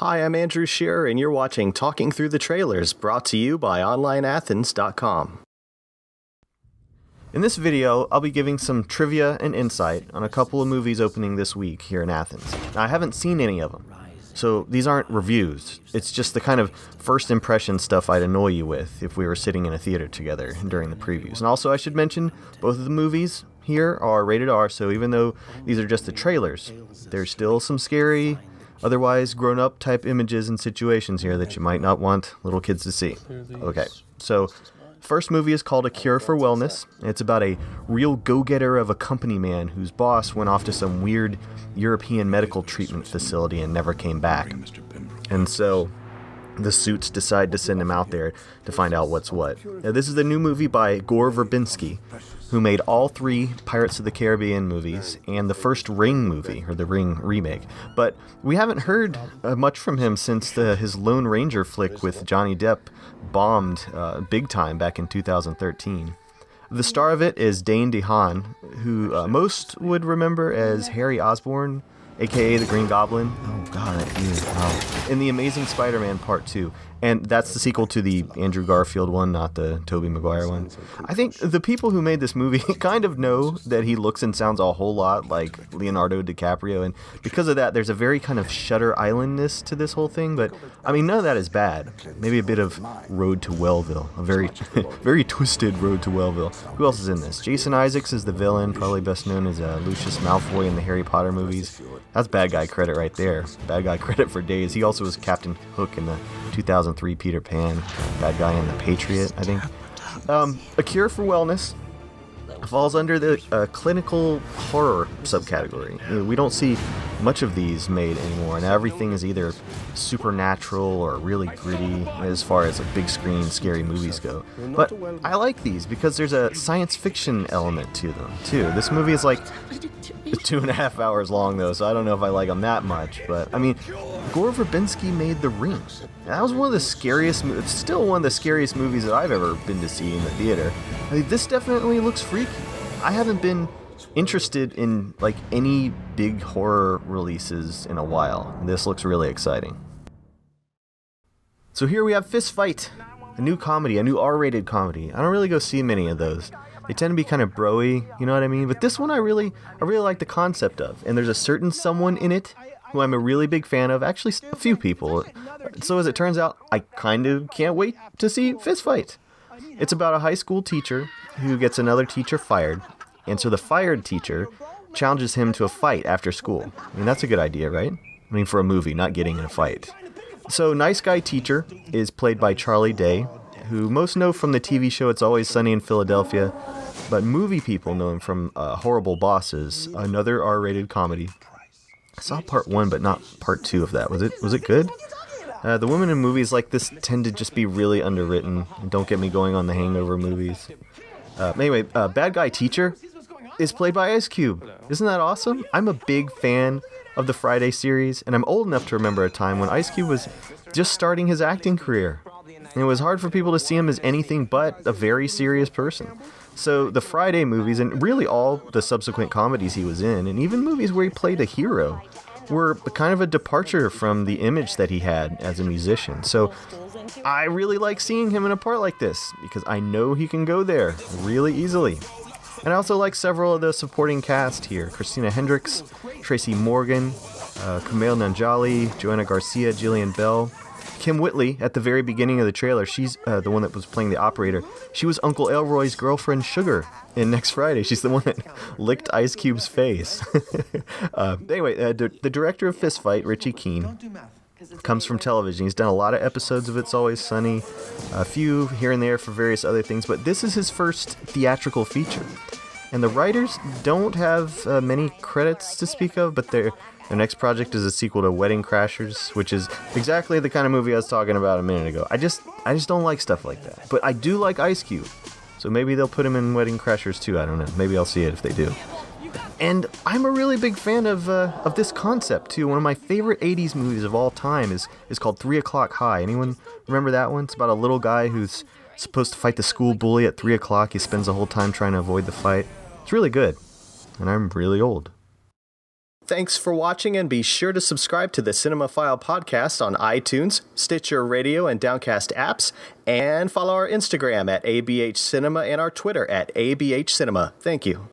Hi, I'm Andrew Shearer, and you're watching Talking Through the Trailers, brought to you by OnlineAthens.com. In this video, I'll be giving some trivia and insight on a couple of movies opening this week here in Athens. Now, I haven't seen any of them, so these aren't reviews. It's just the kind of first impression stuff I'd annoy you with if we were sitting in a theater together during the previews. And also, I should mention, both of the movies here are rated R, so even though these are just the trailers, there's still some scary, otherwise grown-up type images and situations here that you might not want little kids to see. Okay, so first movie is called A Cure for Wellness. It's about a real go-getter of a company man whose boss went off to some weird European medical treatment facility and never came back. And so the suits decide to send him out there to find out what's what. Now, this is the new movie by Gore Verbinski, who made all three Pirates of the Caribbean movies and the first Ring movie, or the Ring remake. But we haven't heard much from him since his Lone Ranger flick with Johnny Depp bombed big time back in 2013. The star of it is Dane DeHaan, who most would remember as Harry Osborn, a.k.a. the Green Goblin. Oh, God, that dude. Wow. In The Amazing Spider-Man Part 2. And that's the sequel to the Andrew Garfield one, not the Tobey Maguire one. I think the people who made this movie kind of know that he looks and sounds a whole lot like Leonardo DiCaprio, and because of that, there's a very kind of Shutter Island-ness to this whole thing, but, I mean, none of that is bad. Maybe a bit of Road to Wellville, a very, very twisted Road to Wellville. Who else is in this? Jason Isaacs is the villain, probably best known as Lucius Malfoy in the Harry Potter movies. That's bad guy credit right there. Bad guy credit for days. He also was Captain Hook in the 2003 Peter Pan, bad guy in The Patriot, I think. A Cure for Wellness falls under the clinical horror subcategory. We don't see much of these made anymore, and everything is either supernatural or really gritty as far as big screen scary movies go. But I like these because there's a science fiction element to them too. This movie is like 2.5 hours long though, so I don't know if I like them that much. But I mean, Gore Verbinski made The Ring. That was one of the scariest. It's still one of the scariest movies that I've ever been to see in the theater. I mean, this definitely looks freaky. I haven't been interested in like any big horror releases in a while. This looks really exciting. So here we have Fist Fight, a new comedy, a new R-rated comedy. I don't really go see many of those. They tend to be kind of bro-y, you know what I mean? But this one I really like the concept of. And there's a certain someone in it who I'm a really big fan of. Actually, a few people. So as it turns out, I kind of can't wait to see Fist Fight. It's about a high school teacher who gets another teacher fired. And so the fired teacher challenges him to a fight after school. I mean, that's a good idea, right? I mean, for a movie, not getting in a fight. So Nice Guy Teacher is played by Charlie Day, who most know from the TV show It's Always Sunny in Philadelphia, but movie people know him from Horrible Bosses, another R-rated comedy. I saw part 1, but not part 2 of that. Was it good? The women in movies like this tend to just be really underwritten. Don't get me going on the Hangover movies. Anyway, Bad Guy Teacher is played by Ice Cube. Isn't that awesome? I'm a big fan of the Friday series, and I'm old enough to remember a time when Ice Cube was just starting his acting career. And it was hard for people to see him as anything but a very serious person. So the Friday movies, and really all the subsequent comedies he was in, and even movies where he played a hero, were kind of a departure from the image that he had as a musician. So I really like seeing him in a part like this, because I know he can go there really easily. And I also like several of the supporting cast here. Christina Hendricks, Tracy Morgan, Kumail Nanjiani, Joanna Garcia, Jillian Bell. Kim Whitley, at the very beginning of the trailer, she's the one that was playing the operator. She was Uncle Elroy's girlfriend, Sugar, in Next Friday. She's the one that licked Ice Cube's face. Anyway, the director of Fist Fight, Richie Keene, comes from television. He's done a lot of episodes of It's Always Sunny, a few here and there for various other things, but this is his first theatrical feature. And the writers don't have many credits to speak of, but their next project is a sequel to Wedding Crashers, which is exactly the kind of movie I was talking about a minute ago. I just don't like stuff like that. But I do like Ice Cube, so maybe they'll put him in Wedding Crashers too. I don't know. Maybe I'll see it if they do. And I'm a really big fan of this concept too. One of my favorite 80s movies of all time is called 3 O'Clock High. Anyone remember that one? It's about a little guy who's supposed to fight the school bully at 3 o'clock. He spends the whole time trying to avoid the fight. It's really good. And I'm really old. Thanks for watching, and be sure to subscribe to the Cinemaphile podcast on iTunes, Stitcher Radio, and Downcast apps, and follow our Instagram at ABH Cinema and our Twitter at ABH Cinema. Thank you.